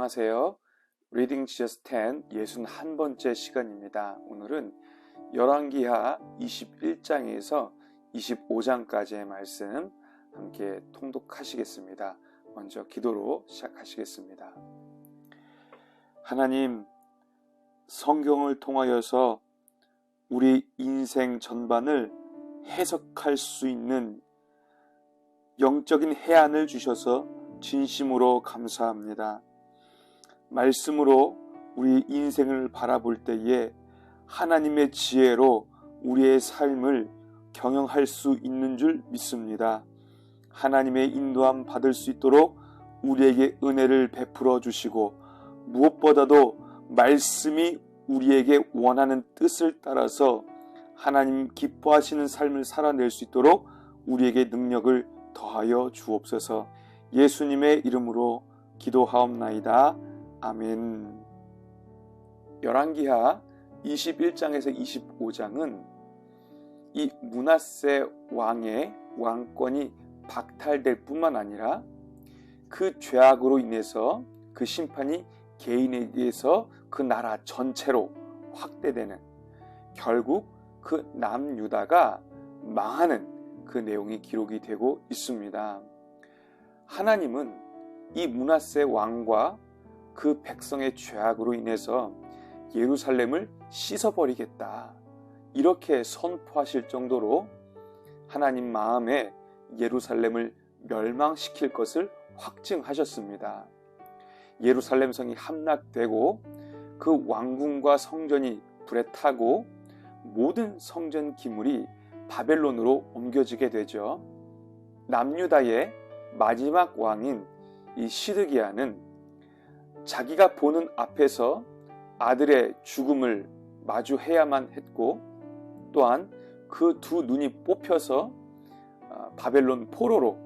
안녕하세요. 리딩 지저스 10 61번째 시간입니다. 오늘은 열왕기하 21장에서 25장까지의 말씀 함께 통독하시겠습니다. 먼저 기도로 시작하시겠습니다. 하나님, 성경을 통하여서 우리 인생 전반을 해석할 수 있는 영적인 해안을 주셔서 진심으로 감사합니다. 말씀으로 우리 인생을 바라볼 때에 하나님의 지혜로 우리의 삶을 경영할 수 있는 줄 믿습니다. 하나님의 인도함 받을 수 있도록 우리에게 은혜를 베풀어 주시고, 무엇보다도 말씀이 우리에게 원하는 뜻을 따라서 하나님 기뻐하시는 삶을 살아낼 수 있도록 우리에게 능력을 더하여 주옵소서. 예수님의 이름으로 기도하옵나이다. 아멘. 열왕기하 21장에서 25장은 이 므낫세 왕의 왕권이 박탈될 뿐만 아니라 그 죄악으로 인해서 그 심판이 개인에게서 그 나라 전체로 확대되는, 결국 그 남유다가 망하는 그 내용이 기록이 되고 있습니다. 하나님은 이 므낫세 왕과 그 백성의 죄악으로 인해서 예루살렘을 씻어버리겠다, 이렇게 선포하실 정도로 하나님 마음에 예루살렘을 멸망시킬 것을 확증하셨습니다. 예루살렘 성이 함락되고 그 왕궁과 성전이 불에 타고 모든 성전 기물이 바벨론으로 옮겨지게 되죠. 남유다의 마지막 왕인 이 시드기야는 자기가 보는 앞에서 아들의 죽음을 마주해야만 했고, 또한 그 두 눈이 뽑혀서 바벨론 포로로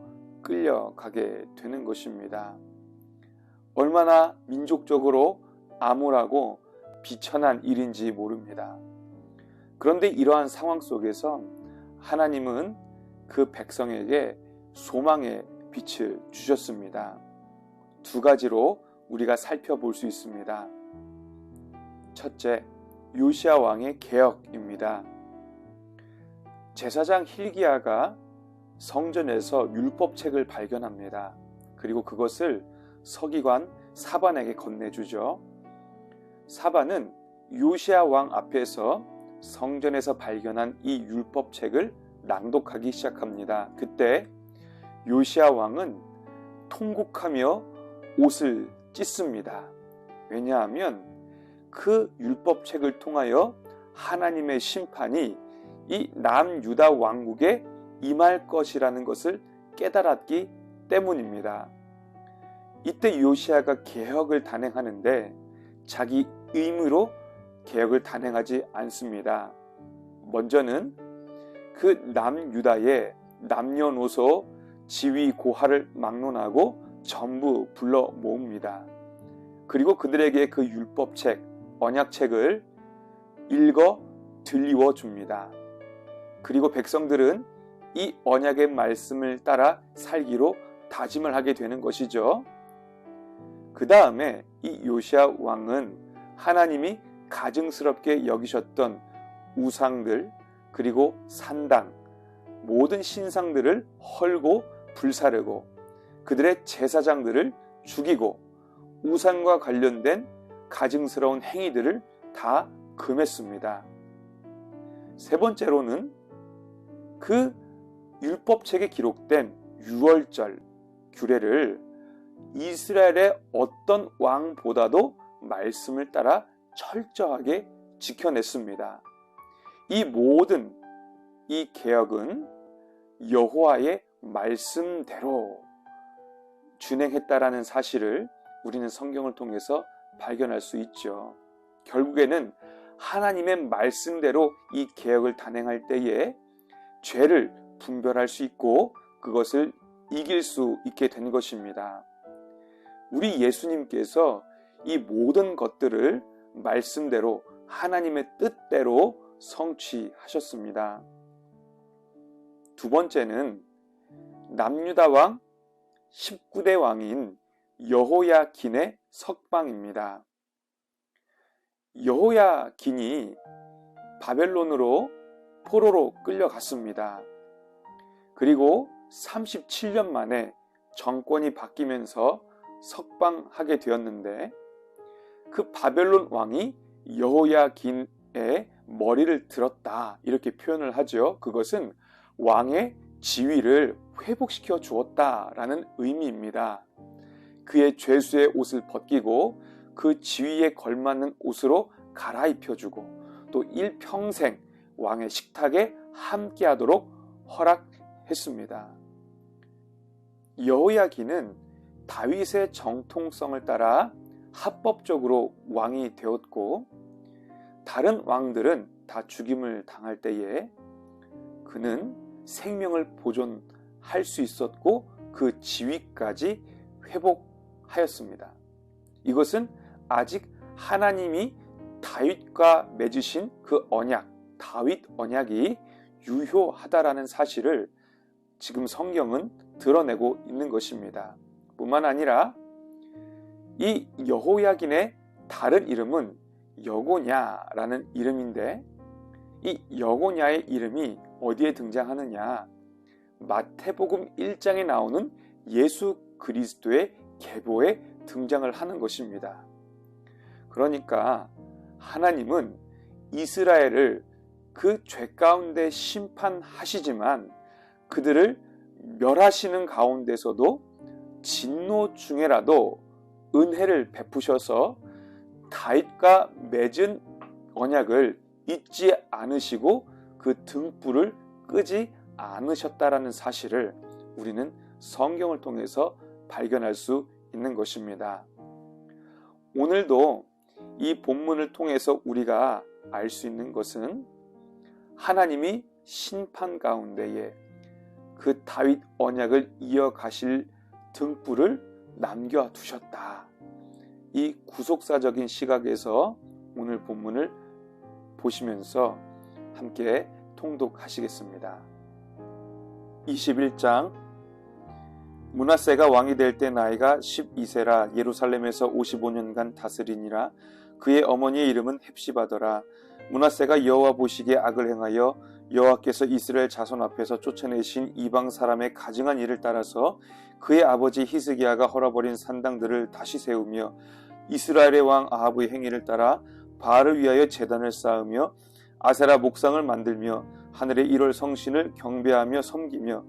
끌려가게 되는 것입니다. 얼마나 민족적으로 암울하고 비천한 일인지 모릅니다. 그런데 이러한 상황 속에서 하나님은 그 백성에게 소망의 빛을 주셨습니다. 두 가지로 우리가 살펴볼 수 있습니다. 첫째, 요시야 왕의 개혁입니다. 제사장 hil기야가 성전에서 율법책을 발견합니다. 그리고 그것을 서기관 사반에게 건네주죠. 사반은 요시야 왕 앞에서 성전에서 발견한 이 율법책을 낭독하기 시작합니다. 그때 요시야 왕은 통곡하며 옷을 찢습니다. 왜냐하면 그 율법책을 통하여 하나님의 심판이 이 남유다 왕국에 임할 것이라는 것을 깨달았기 때문입니다. 이때 요시야가 개혁을 단행하는데 자기 의무로 개혁을 단행하지 않습니다. 먼저는 그 남유다의 남녀노소 지위 고하를 막론하고 전부 불러 모읍니다. 그리고 그들에게 그 율법책, 언약책을 읽어 들리워 줍니다. 그리고 백성들은 이 언약의 말씀을 따라 살기로 다짐을 하게 되는 것이죠. 그 다음에 이 요시야 왕은 하나님이 가증스럽게 여기셨던 우상들, 그리고 산당, 모든 신상들을 헐고 불사르고 그들의 제사장들을 죽이고 우상과 관련된 가증스러운 행위들을 다 금했습니다. 세 번째로는 그 율법책에 기록된 유월절, 규례를 이스라엘의 어떤 왕보다도 말씀을 따라 철저하게 지켜냈습니다. 이 모든 이 개혁은 여호와의 말씀대로 준행했다라는 사실을 우리는 성경을 통해서 발견할 수 있죠. 결국에는 하나님의 말씀대로 이 개혁을 단행할 때에 죄를 분별할 수 있고 그것을 이길 수 있게 된 것입니다. 우리 예수님께서 이 모든 것들을 말씀대로 하나님의 뜻대로 성취하셨습니다. 두 번째는 남유다 왕 19대 왕인 여호야긴의 석방입니다. 여호야긴이 바벨론으로 포로로 끌려갔습니다. 그리고 37년 만에 정권이 바뀌면서 석방하게 되었는데, 그 바벨론 왕이 여호야긴의 머리를 들었다, 이렇게 표현을 하죠. 그것은 왕의 지위를 회복시켜 주었다라는 의미입니다. 그의 죄수의 옷을 벗기고 그 지위에 걸맞는 옷으로 갈아입혀주고 또 일평생 왕의 식탁에 함께하도록 허락했습니다. 여호야긴은 다윗의 정통성을 따라 합법적으로 왕이 되었고, 다른 왕들은 다 죽임을 당할 때에 그는 생명을 보존할 수 있었고 그 지위까지 회복하였습니다. 이것은 아직 하나님이 다윗과 맺으신 그 언약, 다윗 언약이 유효하다라는 사실을 지금 성경은 드러내고 있는 것입니다. 뿐만 아니라 이 여호야긴의 다른 이름은 여고냐라는 이름인데, 이 여고냐의 이름이 어디에 등장하느냐? 마태복음 1장에 나오는 예수 그리스도의 계보에 등장을 하는 것입니다. 그러니까 하나님은 이스라엘을 그 죄 가운데 심판하시지만 그들을 멸하시는 가운데서도 진노 중에라도 은혜를 베푸셔서 다윗과 맺은 언약을 잊지 않으시고 그 등불을 끄지 않으셨다라는 사실을 우리는 성경을 통해서 발견할 수 있는 것입니다. 오늘도 이 본문을 통해서 우리가 알 수 있는 것은 하나님이 심판 가운데에 그 다윗 언약을 이어가실 등불을 남겨두셨다. 이 구속사적인 시각에서 오늘 본문을 보시면서 함께 통독하시겠습니다. 21장 므낫세가 왕이 될 때 나이가 12세라 예루살렘에서 55년간 다스리니라. 그의 어머니의 이름은 헵시바더라. 므낫세가 여호와 보시기에 악을 행하여 여호와께서 이스라엘 자손 앞에서 쫓아내신 이방 사람의 가증한 일을 따라서 그의 아버지 히스기야가 헐어버린 산당들을 다시 세우며 이스라엘의 왕 아합의 행위를 따라 바알을 위하여 제단을 쌓으며 아세라 목상을 만들며 하늘의 1월 성신을 경배하며 섬기며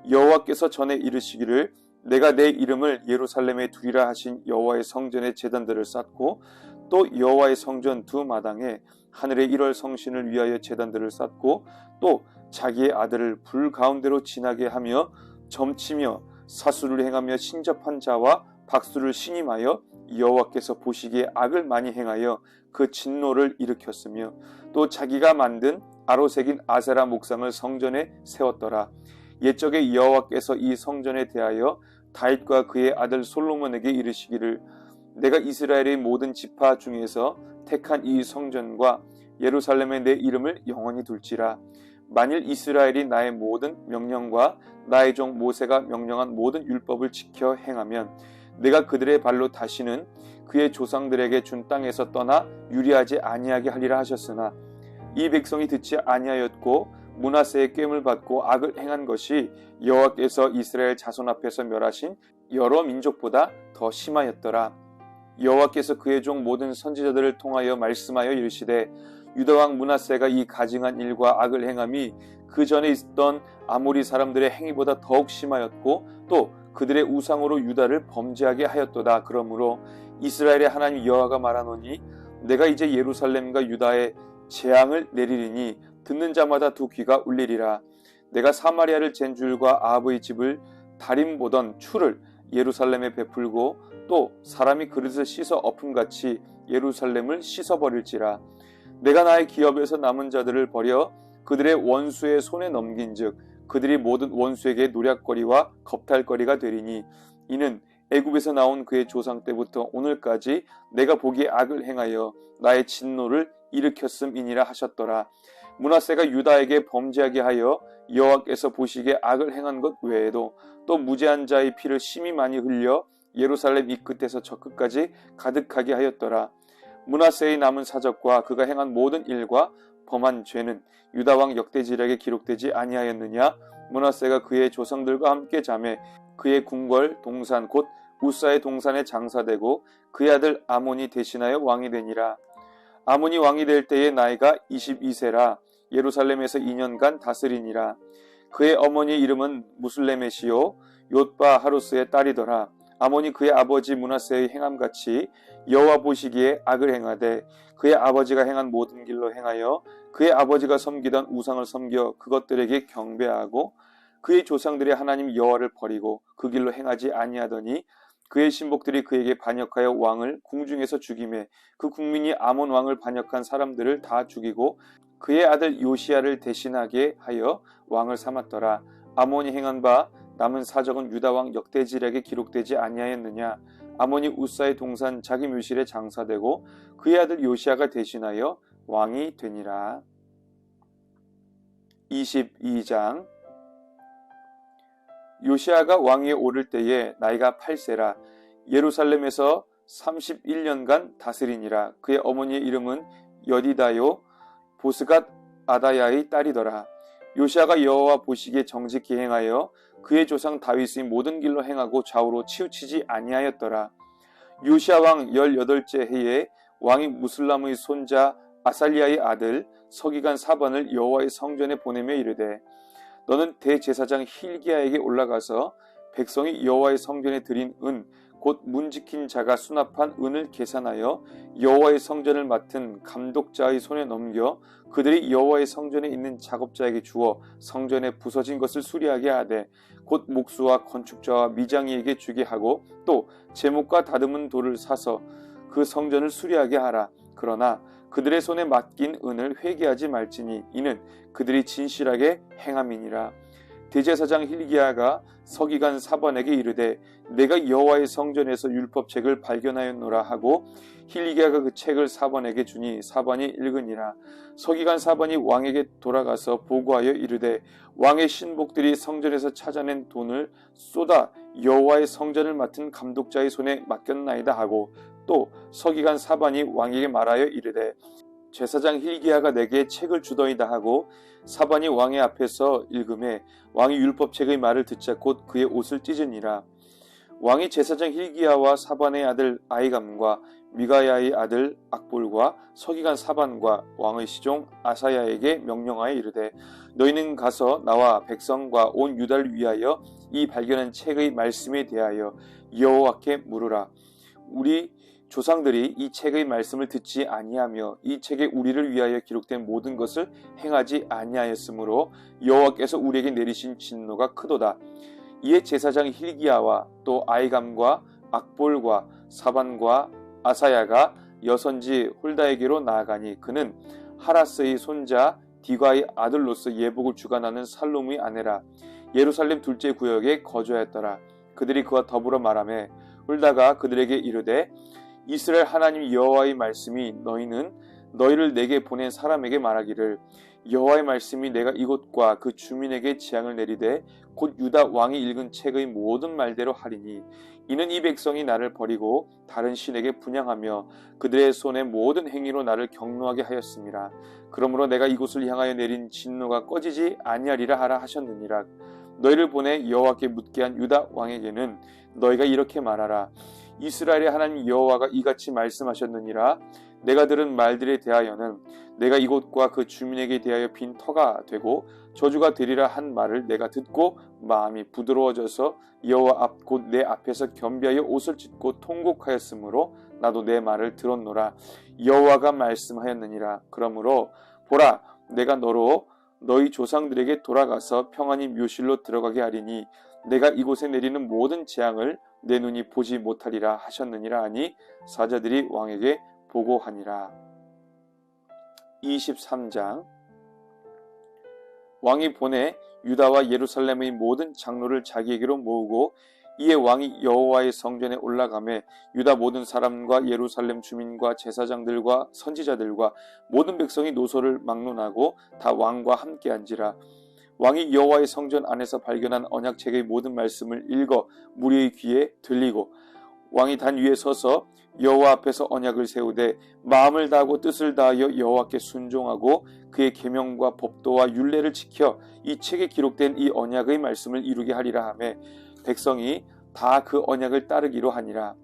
여호와께서 전에 이르시기를 내가 내 이름을 예루살렘에 두리라 하신 여호와의 성전에 제단들을 쌓고 또 여호와의 성전 두 마당에 하늘의 1월 성신을 위하여 제단들을 쌓고 또 자기의 아들을 불 가운데로 지나게 하며 점치며 사수를 행하며 신접한 자와 박수를 신임하여 여호와께서 보시기에 악을 많이 행하여 그 진노를 일으켰으며 또 자기가 만든 아로새긴 아세라 목상을 성전에 세웠더라. 옛적에 여호와께서 이 성전에 대하여 다윗과 그의 아들 솔로몬에게 이르시기를 내가 이스라엘의 모든 지파 중에서 택한 이 성전과 예루살렘에 내 이름을 영원히 둘지라. 만일 이스라엘이 나의 모든 명령과 나의 종 모세가 명령한 모든 율법을 지켜 행하면 내가 그들의 발로 다시는 그의 조상들에게 준 땅에서 떠나 유리하지 아니하게 하리라 하셨으나 이 백성이 듣지 아니하였고 므낫세의 꾀임을 받고 악을 행한 것이 여호와께서 이스라엘 자손 앞에서 멸하신 여러 민족보다 더 심하였더라. 여호와께서 그의 종 모든 선지자들을 통하여 말씀하여 이르시되 유다 왕 므낫세가 이 가증한 일과 악을 행함이 그 전에 있던 아모리 사람들의 행위보다 더욱 심하였고 또 그들의 우상으로 유다를 범죄하게 하였도다. 그러므로 이스라엘의 하나님 여호와가 말하노니 내가 이제 예루살렘과 유다에 재앙을 내리리니 듣는 자마다 두 귀가 울리리라. 내가 사마리아를 잰 줄과 아합의 집을 다림 보던 추를 예루살렘에 베풀고 또 사람이 그릇을 씻어 엎음같이 예루살렘을 씻어버릴지라. 내가 나의 기업에서 남은 자들을 버려 그들의 원수의 손에 넘긴즉 그들이 모든 원수에게 노략거리와 겁탈거리가 되리니 이는 애굽에서 나온 그의 조상 때부터 오늘까지 내가 보기에 악을 행하여 나의 진노를 일으켰음이니라 하셨더라. 므낫세가 유다에게 범죄하게 하여 여호와께서 보시기에 악을 행한 것 외에도 또 무죄한 자의 피를 심히 많이 흘려 예루살렘 이 끝에서 저 끝까지 가득하게 하였더라. 므낫세의 남은 사적과 그가 행한 모든 일과 범한 죄는 유다 왕 역대지략에 기록되지 아니하였느냐? 므낫세가 그의 조상들과 함께 자매 그의 궁궐 동산 곧 우사의 동산에 장사되고 그의 아들 아몬이 대신하여 왕이 되니라. 아몬이 왕이 될 때의 나이가 22세라 예루살렘에서 2년간 다스리니라. 그의 어머니의 이름은 무슬레메시요 옅바 하루스의 딸이더라. 아몬이 그의 아버지 므낫세의 행함같이 여호와 보시기에 악을 행하되 그의 아버지가 행한 모든 길로 행하여 그의 아버지가 섬기던 우상을 섬겨 그것들에게 경배하고 그의 조상들의 하나님 여호와를 버리고 그 길로 행하지 아니하더니 그의 신복들이 그에게 반역하여 왕을 궁중에서 죽이매 그 국민이 아몬 왕을 반역한 사람들을 다 죽이고 그의 아들 요시야를 대신하게 하여 왕을 삼았더라. 아몬이 행한 바 남은 사적은 유다 왕 역대지략에 기록되지 아니하였느냐? 아몬이 우사의 동산 자기 묘실에 장사되고 그의 아들 요시야가 대신하여 왕이 되니라. 22장 요시야가 왕위에 오를 때에 나이가 8세라 예루살렘에서 31년간 다스리니라. 그의 어머니의 이름은 여디다요 보스갓 아다야의 딸이더라. 요시야가 여호와 보시기에 정직히 행하여 그의 조상 다윗의 모든 길로 행하고 좌우로 치우치지 아니하였더라. 요시야 왕 18째 해에 왕이 무슬람의 손자 아살리아의 아들 서기관 사반을 여호와의 성전에 보내며 이르되 너는 대제사장 힐기야에게 올라가서 백성이 여호와의 성전에 드린 은 곧 문 지킨 자가 수납한 은을 계산하여 여호와의 성전을 맡은 감독자의 손에 넘겨 그들이 여호와의 성전에 있는 작업자에게 주어 성전에 부서진 것을 수리하게 하되 곧 목수와 건축자와 미장이에게 주게 하고 또 제목과 다듬은 돌을 사서 그 성전을 수리하게 하라. 그러나 그들의 손에 맡긴 은을 회개하지 말지니 이는 그들이 진실하게 행함이니라. 대제사장 힐기야가 서기관 사반에게 이르되 내가 여호와의 성전에서 율법책을 발견하였노라 하고 힐기야가 그 책을 사반에게 주니 사반이 읽으니라. 서기관 사반이 왕에게 돌아가서 보고하여 이르되 왕의 신복들이 성전에서 찾아낸 돈을 쏟아 여호와의 성전을 맡은 감독자의 손에 맡겼나이다 하고 또 서기관 사반이 왕에게 말하여 이르되 제사장 힐기야가 내게 책을 주더이다 하고 사반이 왕의 앞에서 읽음에 왕이 율법책의 말을 듣자 곧 그의 옷을 찢으니라. 왕이 제사장 힐기야와 사반의 아들 아이감과 미가야의 아들 악볼과 서기관 사반과 왕의 시종 아사야에게 명령하여 이르되 너희는 가서 나와 백성과 온 유다를 위하여 이 발견한 책의 말씀에 대하여 여호와께 물으라. 우리 조상들이 이 책의 말씀을 듣지 아니하며 이 책에 우리를 위하여 기록된 모든 것을 행하지 아니하였으므로 여호와께서 우리에게 내리신 진노가 크도다. 이에 제사장 힐기야와 또 아이감과 악볼과 사반과 아사야가 여선지 홀다에게로 나아가니 그는 하라스의 손자 디과의 아들로서 예복을 주관하는 살룸의 아내라. 예루살렘 둘째 구역에 거주하였더라. 그들이 그와 더불어 말하매 홀다가 그들에게 이르되 이스라엘 하나님 여호와의 말씀이 너희는 너희를 내게 보낸 사람에게 말하기를 여호와의 말씀이 내가 이곳과 그 주민에게 재앙을 내리되 곧 유다 왕이 읽은 책의 모든 말대로 하리니 이는 이 백성이 나를 버리고 다른 신에게 분향하며 그들의 손의 모든 행위로 나를 경노하게 하였습니다. 그러므로 내가 이곳을 향하여 내린 진노가 꺼지지 아니하리라 하라 하셨느니라. 너희를 보내 여호와께 묻게 한 유다 왕에게는 너희가 이렇게 말하라. 이스라엘의 하나님 여호와가 이같이 말씀하셨느니라. 내가 들은 말들에 대하여는 내가 이곳과 그 주민에게 대하여 빈 터가 되고 저주가 되리라 한 말을 내가 듣고 마음이 부드러워져서 여호와 앞 곧 내 앞에서 겸비하여 옷을 찢고 통곡하였으므로 나도 내 말을 들었노라. 여호와가 말씀하였느니라. 그러므로 보라 내가 너로 너희 조상들에게 돌아가서 평안히 묘실로 들어가게 하리니 내가 이곳에 내리는 모든 재앙을 내 눈이 보지 못하리라 하셨느니라 하니 사자들이 왕에게 보고하니라. 23장 왕이 보내 유다와 예루살렘의 모든 장로를 자기에게로 모으고 이에 왕이 여호와의 성전에 올라가매 유다 모든 사람과 예루살렘 주민과 제사장들과 선지자들과 모든 백성이 노소를 막론하고 다 왕과 함께 앉으라. 왕이 여호와의 성전 안에서 발견한 언약책의 모든 말씀을 읽어 무리의 귀에 들리고 왕이 단 위에 서서 여호와 앞에서 언약을 세우되 마음을 다하고 뜻을 다하여 여호와께 순종하고 그의 계명과 법도와 율례를 지켜 이 책에 기록된 이 언약의 말씀을 이루게 하리라 하며 백성이 다 그 언약을 따르기로 하니라.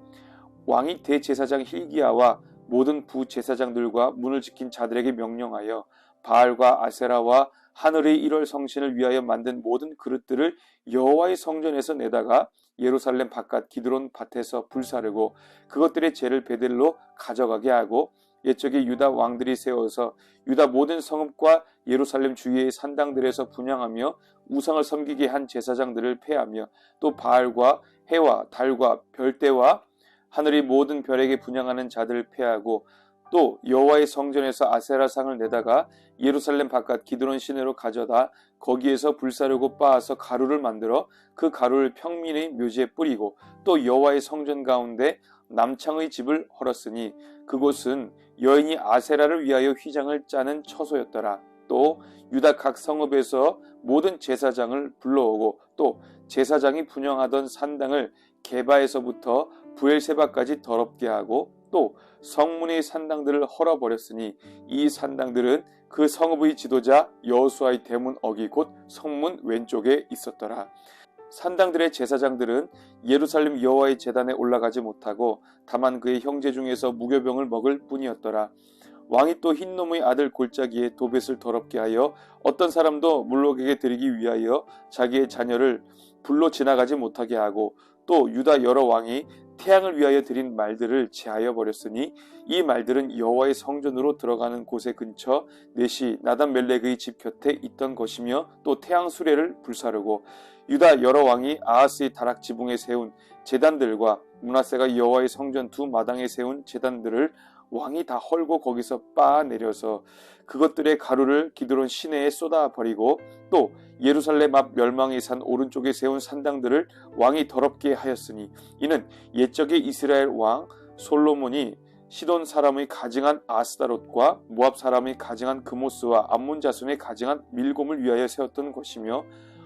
왕이 대제사장 hil기야와 모든 부제사장들과 문을 지킨 자들에게 명령하여 바알과 아세라와 하늘의 1월 성신을 위하여 만든 모든 그릇들을 여호와의 성전에서 내다가 예루살렘 바깥 기드론 밭에서 불사르고 그것들의 재를 베들로 가져가게 하고 옛적에 유다 왕들이 세워서 유다 모든 성읍과 예루살렘 주위의 산당들에서 분향하며 우상을 섬기게 한 제사장들을 폐하며 또 바알과 해와 달과 별대와 하늘의 모든 별에게 분향하는 자들을 폐하고 또 여호와의 성전에서 아세라상을 내다가 예루살렘 바깥 기드론 시내로 가져다 거기에서 불사르고 빻아서 가루를 만들어 그 가루를 평민의 묘지에 뿌리고 또 여호와의 성전 가운데 남창의 집을 헐었으니 그곳은 여인이 아세라를 위하여 휘장을 짜는 처소였더라. 또 유다 각 성읍에서 모든 제사장을 불러오고 또 제사장이 분향하던 산당을 게바에서부터 부엘세바까지 더럽게 하고 또 성문의 산당들을 헐어버렸으니 이 산당들은 그 성읍의 지도자 여호수아의 대문 어기 곧 성문 왼쪽에 있었더라. 산당들의 제사장들은 예루살렘 여호와의 제단에 올라가지 못하고 다만 그의 형제 중에서 무교병을 먹을 뿐이었더라. 왕이 또 흰놈의 아들 골짜기에 도벳을 더럽게 하여 어떤 사람도 물록에게 드리기 위하여 자기의 자녀를 불로 지나가지 못하게 하고 또 유다 여러 왕이 태양을 위하여 드린 말들을 제하여 버렸으니 이 말들은 여호와의 성전으로 들어가는 곳의 근처 넷이 나단 멜렉의 집 곁에 있던 것이며 또 태양 수레를 불사르고 유다 여러 왕이 아하스의 다락 지붕에 세운 제단들과 므낫세가 여호와의 성전 두 마당에 세운 제단들을 왕이 다 헐고 거기서 빻아 내려서 그것들의 가루를 기드론 시내에 쏟아 버리고 또 예루살렘 앞 멸망의 산 오른쪽에 세운 산당들을 왕이 더럽게 하였으니 이는 옛적의 이스라엘 왕 솔로몬이 시돈 사람의 가증한 아스다롯과 모압 사람의 가증한 그모스와 암몬 자손의 가증한 밀곰을 위하여 세웠던 것이며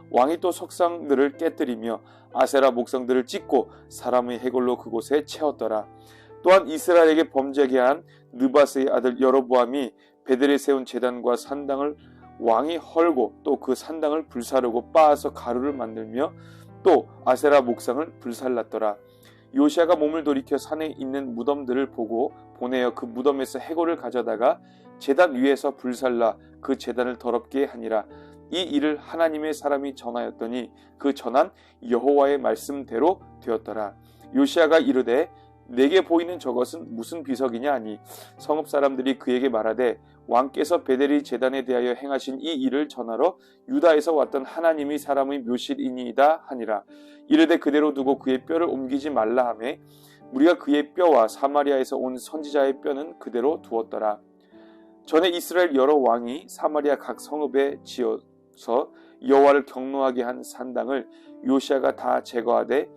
왕이 또 석상들을 깨뜨리며 아세라 목상들을 찢고 사람의 해골로 그곳에 채웠더라. 또한 이스라엘에게 범죄하게 한 느바스의 아들 여로보암이 베델에 세운 제단과 산당을 왕이 헐고 또 그 산당을 불사르고 빻아서 가루를 만들며 또 아세라 목상을 불살랐더라. 요시아가 몸을 돌이켜 산에 있는 무덤들을 보고 보내어 그 무덤에서 해골을 가져다가 제단 위에서 불살라 그 제단을 더럽게 하니라. 이 일을 하나님의 사람이 전하였더니 그 전한 여호와의 말씀대로 되었더라. 요시아가 이르되 내게 보이는 저것은 무슨 비석이냐 하니 성읍 사람들이 그에게 말하되 왕께서 베델의 제단에 대하여 행하신 이 일을 전하러 유다에서 왔던 하나님의 사람의 묘실이니이다 하니라. 이르되 그대로 두고 그의 뼈를 옮기지 말라 하매 우리가 그의 뼈와 사마리아에서 온 선지자의 뼈는 그대로 두었더라. 전에 이스라엘 여러 왕이 사마리아 각 성읍에 지어서 여호와를 경노하게 한 산당을 요시아가 다 제거하되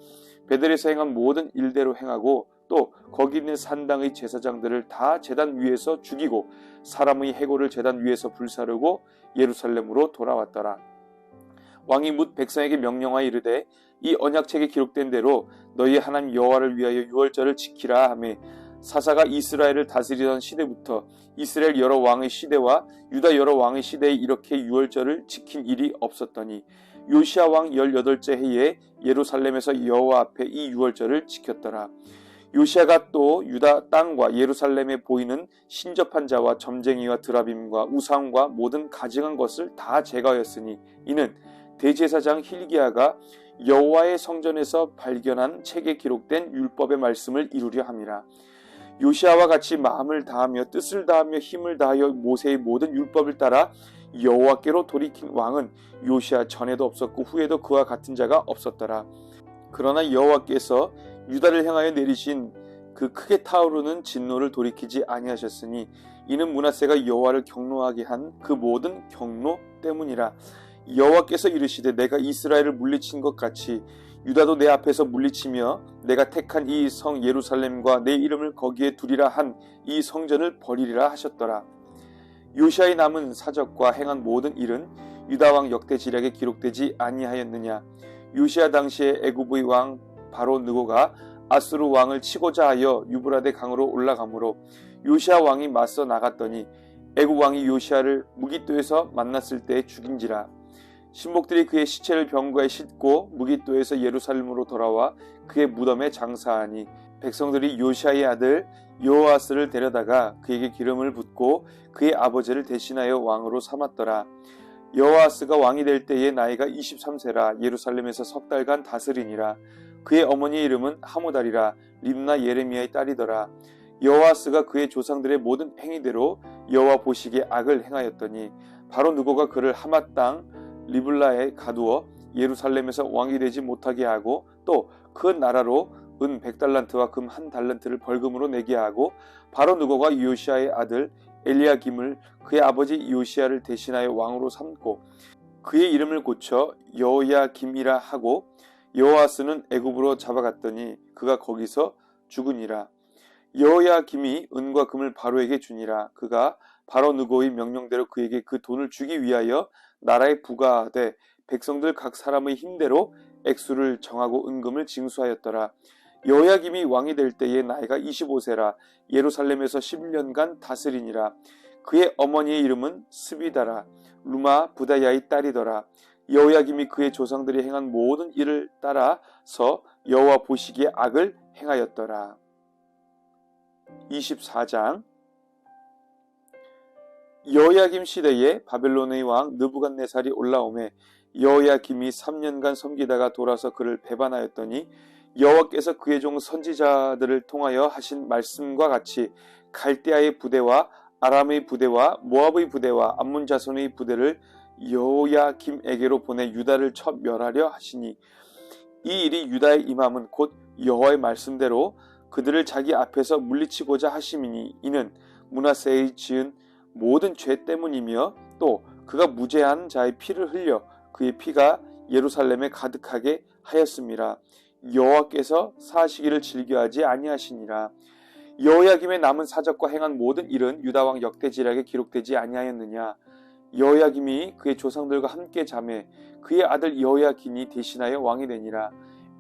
베델에서 행한 모든 일대로 행하고 또 거기 있는 산당의 제사장들을 다 제단 위에서 죽이고 사람의 해골을 제단 위에서 불사르고 예루살렘으로 돌아왔더라. 왕이 뭇 백성에게 명령하여 이르되 이 언약책에 기록된 대로 너희 하나님 여호와를 위하여 유월절을 지키라 하매 사사가 이스라엘을 다스리던 시대부터 이스라엘 여러 왕의 시대와 유다 여러 왕의 시대에 이렇게 유월절을 지킨 일이 없었더니 요시아 왕 18째 해에 예루살렘에서 여호와 앞에 이 유월절을 지켰더라. 요시아가 또 유다 땅과 예루살렘에 보이는 신접한 자와 점쟁이와 드라빔과 우상과 모든 가증한 것을 다 제거하였으니 이는 대제사장 hil기야가 여호와의 성전에서 발견한 책에 기록된 율법의 말씀을 이루려 함이라. 요시아와 같이 마음을 다하며 뜻을 다하며 힘을 다하여 모세의 모든 율법을 따라 여호와께로 돌이킨 왕은 요시아 전에도 없었고 후에도 그와 같은 자가 없었더라. 그러나 여호와께서 유다를 향하여 내리신 그 크게 타오르는 진노를 돌이키지 아니하셨으니 이는 므낫세가 여호와를 경노하게 한 그 모든 경노 때문이라. 여호와께서 이르시되 내가 이스라엘을 물리친 것 같이 유다도 내 앞에서 물리치며 내가 택한 이 성 예루살렘과 내 이름을 거기에 두리라 한 이 성전을 버리리라 하셨더라. 요시아의 남은 사적과 행한 모든 일은 유다왕 역대지략에 기록되지 아니하였느냐. 요시아 당시에 애굽의 왕 바로 느고가 아수르 왕을 치고자 하여 유브라데 강으로 올라가므로 요시야 왕이 맞서 나갔더니 애굽 왕이 요시야를 무깃도에서 만났을 때에 죽인지라. 신복들이 그의 시체를 병거에 싣고 무깃도에서 예루살렘으로 돌아와 그의 무덤에 장사하니 백성들이 요시야의 아들 여호아스를 데려다가 그에게 기름을 붓고 그의 아버지를 대신하여 왕으로 삼았더라. 여호아스가 왕이 될 때에 나이가 23세라 예루살렘에서 석 달간 다스리니라. 그의 어머니의 이름은 하무달이라 림나 예레미야의 딸이더라. 여호아스가 그의 조상들의 모든 행위대로 여호와 보시기에 악을 행하였더니 바로 누고가 그를 하맛 땅 리블라에 가두어 예루살렘에서 왕이 되지 못하게 하고 또 그 나라로 은 100달란트와 금 1달란트를 벌금으로 내게 하고 바로 누고가 요시야의 아들 엘리야김을 그의 아버지 요시야를 대신하여 왕으로 삼고 그의 이름을 고쳐 여호야김이라 하고 여호아스는 애굽으로 잡아갔더니 그가 거기서 죽으니라. 여호야김이 은과 금을 바로에게 주니라. 그가 바로 누고의 명령대로 그에게 그 돈을 주기 위하여 나라에 부과하되 백성들 각 사람의 힘대로 액수를 정하고 은금을 징수하였더라. 여호야김이 왕이 될 때에 나이가 25세라 예루살렘에서 11년간 다스리니라. 그의 어머니의 이름은 스비다라 루마 부다야의 딸이더라. 여호야김이 그의 조상들이 행한 모든 일을 따라서 여호와 보시기에 악을 행하였더라. 24장. 여호야김 시대에 바벨론의 왕 느부갓네살이 올라오매 여호야김이 3년간 섬기다가 돌아서 그를 배반하였더니 여호와께서 그의 종 선지자들을 통하여 하신 말씀과 같이 갈대아의 부대와 아람의 부대와 모압의 부대와 암몬 자손의 부대를 여호야김에게로 보내 유다를 쳐 멸하려 하시니 이 일이 유다의 임함은 곧 여호와의 말씀대로 그들을 자기 앞에서 물리치고자 하심이니 이는 므낫세의 지은 모든 죄 때문이며 또 그가 무죄한 자의 피를 흘려 그의 피가 예루살렘에 가득하게 하였음이라. 여호와께서 사시기를 즐겨하지 아니하시니라. 여호야김의 남은 사적과 행한 모든 일은 유다왕 역대지략에 기록되지 아니하였느냐. 여호야김이 그의 조상들과 함께 자매 그의 아들 여호야긴이 대신하여 왕이 되니라.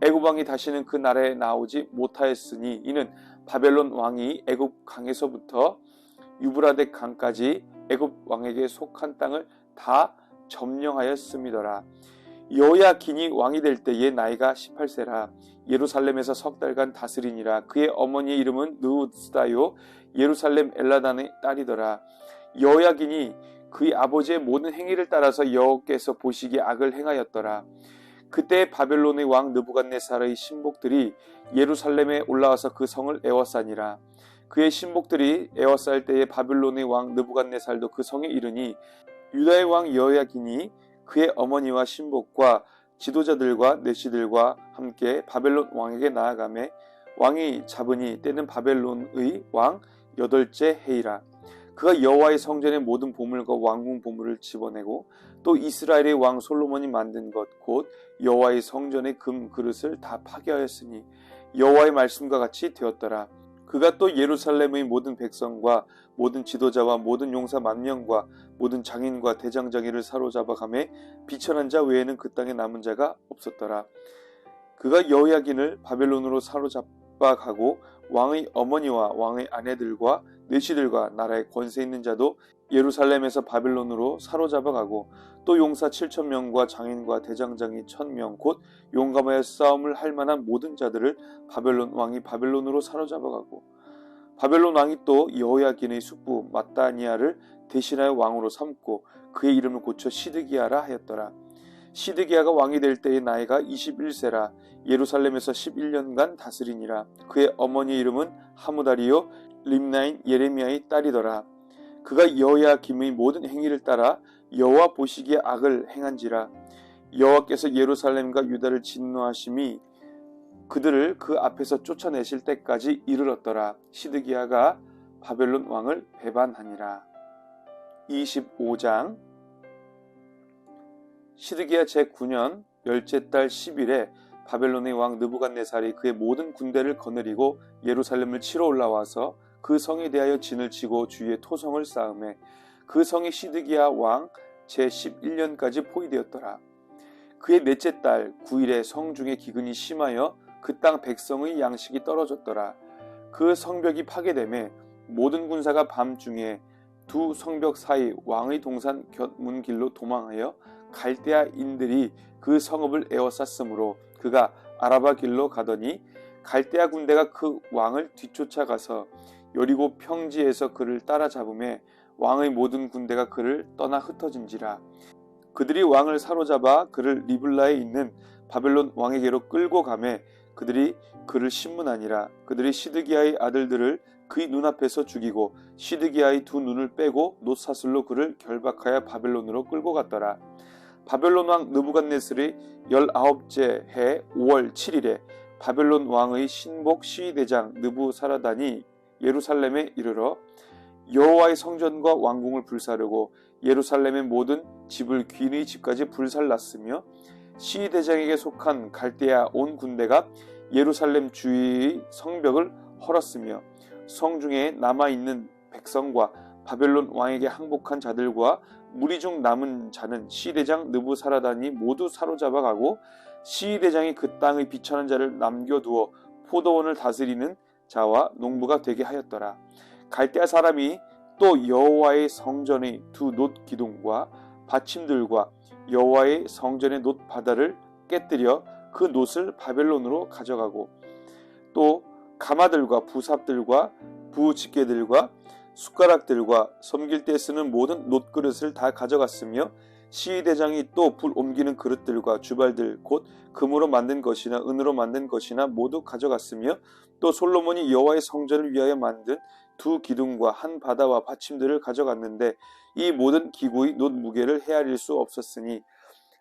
애굽 왕이 다시는 그 나라에 나오지 못하였으니 이는 바벨론 왕이 애굽 강에서부터 유브라데 강까지 애굽 왕에게 속한 땅을 다 점령하였음이더라. 여호야긴이 왕이 될 때에 나이가 18세라 예루살렘에서 석 달간 다스리니라. 그의 어머니의 이름은 느우스다요 예루살렘 엘라단의 딸이더라. 여호야긴이 그의 아버지의 모든 행위를 따라서 여호와께서 보시기에 악을 행하였더라. 그때 바벨론의 왕 느부갓네살의 신복들이 예루살렘에 올라와서 그 성을 에워싸니라. 그의 신복들이 에워쌀 때에 바벨론의 왕 느부갓네살도 그 성에 이르니 유다의 왕 여호야긴이 그의 어머니와 신복과 지도자들과 내시들과 함께 바벨론 왕에게 나아가매 왕이 잡으니 때는 바벨론의 왕 8째 해이라. 그가 여호와의 성전의 모든 보물과 왕궁 보물을 집어내고 또 이스라엘의 왕 솔로몬이 만든 것 곧 여호와의 성전의 금 그릇을 다 파괴하였으니 여호와의 말씀과 같이 되었더라. 그가 또 예루살렘의 모든 백성과 모든 지도자와 모든 용사 10,000명과 모든 장인과 대장장이를 사로잡아 가매 비천한 자 외에는 그 땅에 남은 자가 없었더라. 그가 여호야긴을 바벨론으로 사로잡아 가고 왕의 어머니와 왕의 아내들과 내시들과 나라의 권세 있는 자도 예루살렘에서 바벨론으로 사로잡아 가고 또 용사 7,000명과 장인과 대장장이 1,000명 곧 용감하여 싸움을 할 만한 모든 자들을 바벨론 왕이 바벨론으로 사로잡아 가고 바벨론 왕이 또 여호야긴의 숙부 마따니아를 대신하여 왕으로 삼고 그의 이름을 고쳐 시드기야라 하였더라. 시드기야가 왕이 될 때의 나이가 21세라 예루살렘에서 11년간 다스리니라. 그의 어머니의 이름은 하무다리요 림나인 예레미야의 딸이더라. 그가 여호야김의 모든 행위를 따라 여호와 보시기에 악을 행한지라. 여호와께서 예루살렘과 유다를 진노하심이 그들을 그 앞에서 쫓아내실 때까지 이르렀더라. 시드기야가 바벨론 왕을 배반하니라. 25장. 시드기야 제9년 10째 달 10일에 바벨론의 왕 느부갓네살이 그의 모든 군대를 거느리고 예루살렘을 치러 올라와서 그 성에 대하여 진을 치고 주위에 토성을 쌓음에 그 성이 시드기야 왕 제11년까지 포위되었더라. 그의 넷째 달 9일에 성중에 기근이 심하여 그 땅 백성의 양식이 떨어졌더라. 그 성벽이 파괴되매 모든 군사가 밤중에 두 성벽 사이 왕의 동산 곁문길로 도망하여 갈대아인들이 그 성읍을 에워쌌으므로 그가 아라바 길로 가더니 갈대아 군대가 그 왕을 뒤쫓아가서 여리고 평지에서 그를 따라잡음에 왕의 모든 군대가 그를 떠나 흩어진지라. 그들이 왕을 사로잡아 그를 리블라에 있는 바벨론 왕에게로 끌고 가매 그들이 그를 신문하니라. 그들이 시드기야의 아들들을 그의 눈앞에서 죽이고 시드기야의 두 눈을 빼고 놋사슬로 그를 결박하여 바벨론으로 끌고 갔더라. 바벨론 왕 느부갓네살이 19째 해 5월 7일에 바벨론 왕의 신복 시위대장 느부사라단이 예루살렘에 이르러 여호와의 성전과 왕궁을 불사르고 예루살렘의 모든 집을 귀인의 집까지 불살랐으며 시위대장에게 속한 갈대아 온 군대가 예루살렘 주위의 성벽을 헐었으며 성중에 남아있는 백성과 바벨론 왕에게 항복한 자들과 무리 중 남은 자는 시위대장 느부사라단이 모두 사로잡아 가고 시위대장이 그 땅의 비천한 자를 남겨두어 포도원을 다스리는 자와 농부가 되게 하였더라. 갈대아 사람이 또 여호와의 성전의 두 놋 기둥과 받침들과 여호와의 성전의 놋 바다를 깨뜨려 그 놋을 바벨론으로 가져가고 또 가마들과 부삽들과 부집게들과 숟가락들과 섬길 때 쓰는 모든 놋그릇을 다 가져갔으며 시위대장이 또 불 옮기는 그릇들과 주발들 곧 금으로 만든 것이나 은으로 만든 것이나 모두 가져갔으며 또 솔로몬이 여호와의 성전을 위하여 만든 두 기둥과 한 바다와 받침들을 가져갔는데 이 모든 기구의 놋 무게를 헤아릴 수 없었으니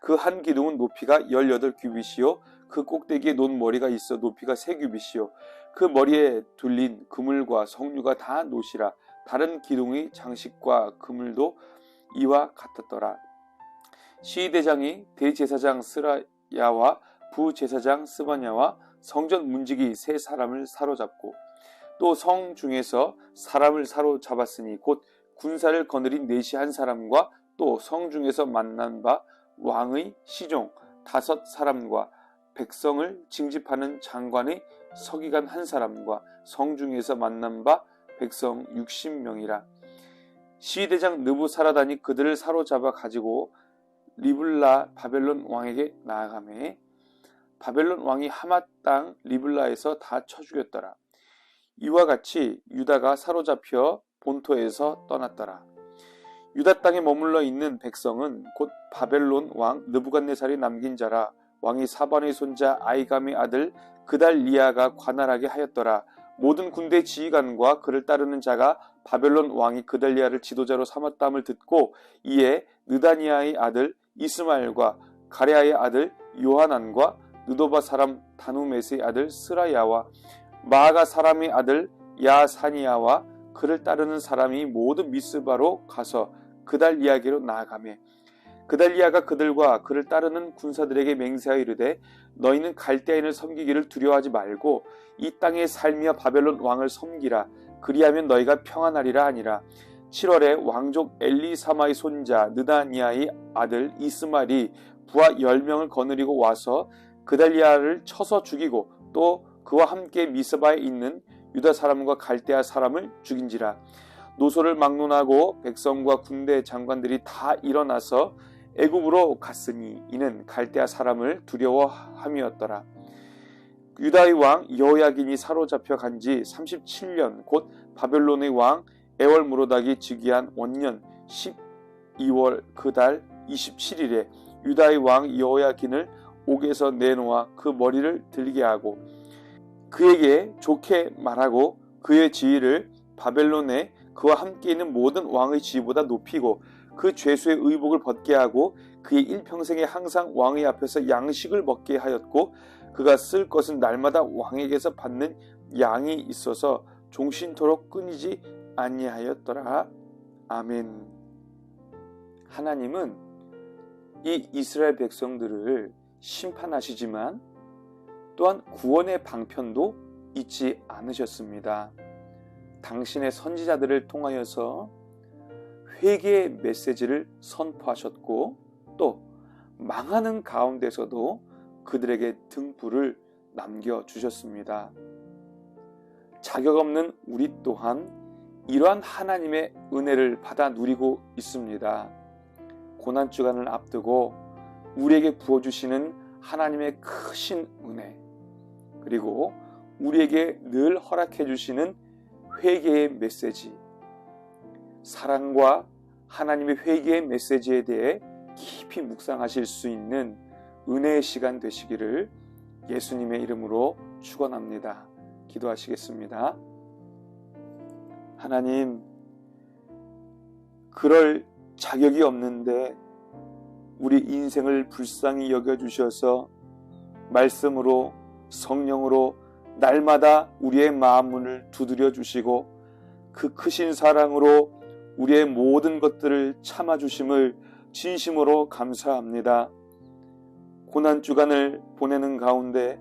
그 한 기둥은 높이가 18규빗이요 그 꼭대기에 놋 머리가 있어 높이가 3규빗이요 그 머리에 둘린 그물과 석류가 다 놋이라. 다른 기둥의 장식과 그물도 이와 같았더라. 시위대장이 대제사장 스라야와 부제사장 스바냐와 성전 문지기 3사람을 사로잡고 또 성 중에서 사람을 사로잡았으니 곧 군사를 거느린 내시 한 사람과 또 성 중에서 만난 바 왕의 시종 5사람과 백성을 징집하는 장관의 서기관 한 사람과 성 중에서 만난 바 백성 60명이라. 시위대장 느부사라단이 그들을 사로잡아 가지고 리블라 바벨론 왕에게 나아가매 바벨론 왕이 하맛 땅 리블라에서 다 쳐 죽였더라. 이와 같이 유다가 사로잡혀 본토에서 떠났더라. 유다 땅에 머물러 있는 백성은 곧 바벨론 왕 느부갓네살이 남긴 자라. 왕이 사반의 손자 아이감의 아들 그달리아가 관할하게 하였더라. 모든 군대 지휘관과 그를 따르는 자가 바벨론 왕이 그달리아를 지도자로 삼았다함을 듣고 이에 느다니아의 아들 이스마엘과 가레아의 아들 요하난과 느도바 사람 다누메스의 아들 스라야와 마아가 사람의 아들 야사니아와 그를 따르는 사람이 모두 미스바로 가서 그달리아에게로 나아가매 그달리아가 그들과 그를 따르는 군사들에게 맹세하여 이르되 너희는 갈대아인을 섬기기를 두려워하지 말고 이 땅에 살며 바벨론 왕을 섬기라. 그리하면 너희가 평안하리라 하니라. 7월에 왕족 엘리사마의 손자 느다니아의 아들 이스마엘이 부하 10명을 거느리고 와서 그달리아를 쳐서 죽이고 또 그와 함께 미스바에 있는 유다 사람과 갈대아 사람을 죽인지라. 노소를 막론하고 백성과 군대 장관들이 다 일어나서 애굽으로 갔으니 이는 갈대아 사람을 두려워함이었더라. 유다의 왕 여호야긴이 사로잡혀 간 지 37년 곧 바벨론의 왕 에월무로닥이 즉위한 원년 12월 그 달 27일에 유다의 왕 여호야긴을 옥에서 내놓아 그 머리를 들게 하고 그에게 좋게 말하고 그의 지위를 바벨론에 그와 함께 있는 모든 왕의 지위보다 높이고 그 죄수의 의복을 벗게 하고 그의 일평생에 항상 왕의 앞에서 양식을 먹게 하였고 그가 쓸 것은 날마다 왕에게서 받는 양이 있어서 종신토록 끊이지 아니하였더라. 아멘. 하나님은 이 이스라엘 백성들을 심판하시지만 또한 구원의 방편도 잊지 않으셨습니다. 당신의 선지자들을 통하여서 회개의 메시지를 선포하셨고 또 망하는 가운데서도 그들에게 등불을 남겨주셨습니다. 자격 없는 우리 또한 이러한 하나님의 은혜를 받아 누리고 있습니다. 고난주간을 앞두고 우리에게 부어주시는 하나님의 크신 은혜, 그리고 우리에게 늘 허락해 주시는 회개의 메시지, 사랑과 하나님의 회개의 메시지에 대해 깊이 묵상하실 수 있는 은혜의 시간 되시기를 예수님의 이름으로 축원합니다. 기도하시겠습니다. 하나님, 그럴 자격이 없는데 우리 인생을 불쌍히 여겨주셔서 말씀으로, 성령으로 날마다 우리의 마음문을 두드려 주시고 그 크신 사랑으로 우리의 모든 것들을 참아주심을 진심으로 감사합니다. 고난주간을 보내는 가운데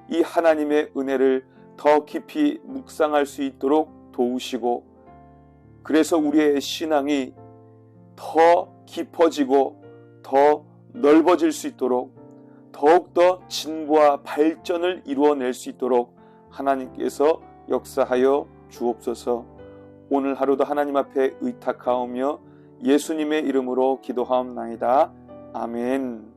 이 하나님의 은혜를 더 깊이 묵상할 수 있도록 도우시고, 그래서 우리의 신앙이 더 깊어지고 더 넓어질 수 있도록, 더욱더 진보와 발전을 이루어낼 수 있도록 하나님께서 역사하여 주옵소서. 오늘 하루도 하나님 앞에 의탁하오며 예수님의 이름으로 기도하옵나이다. 아멘.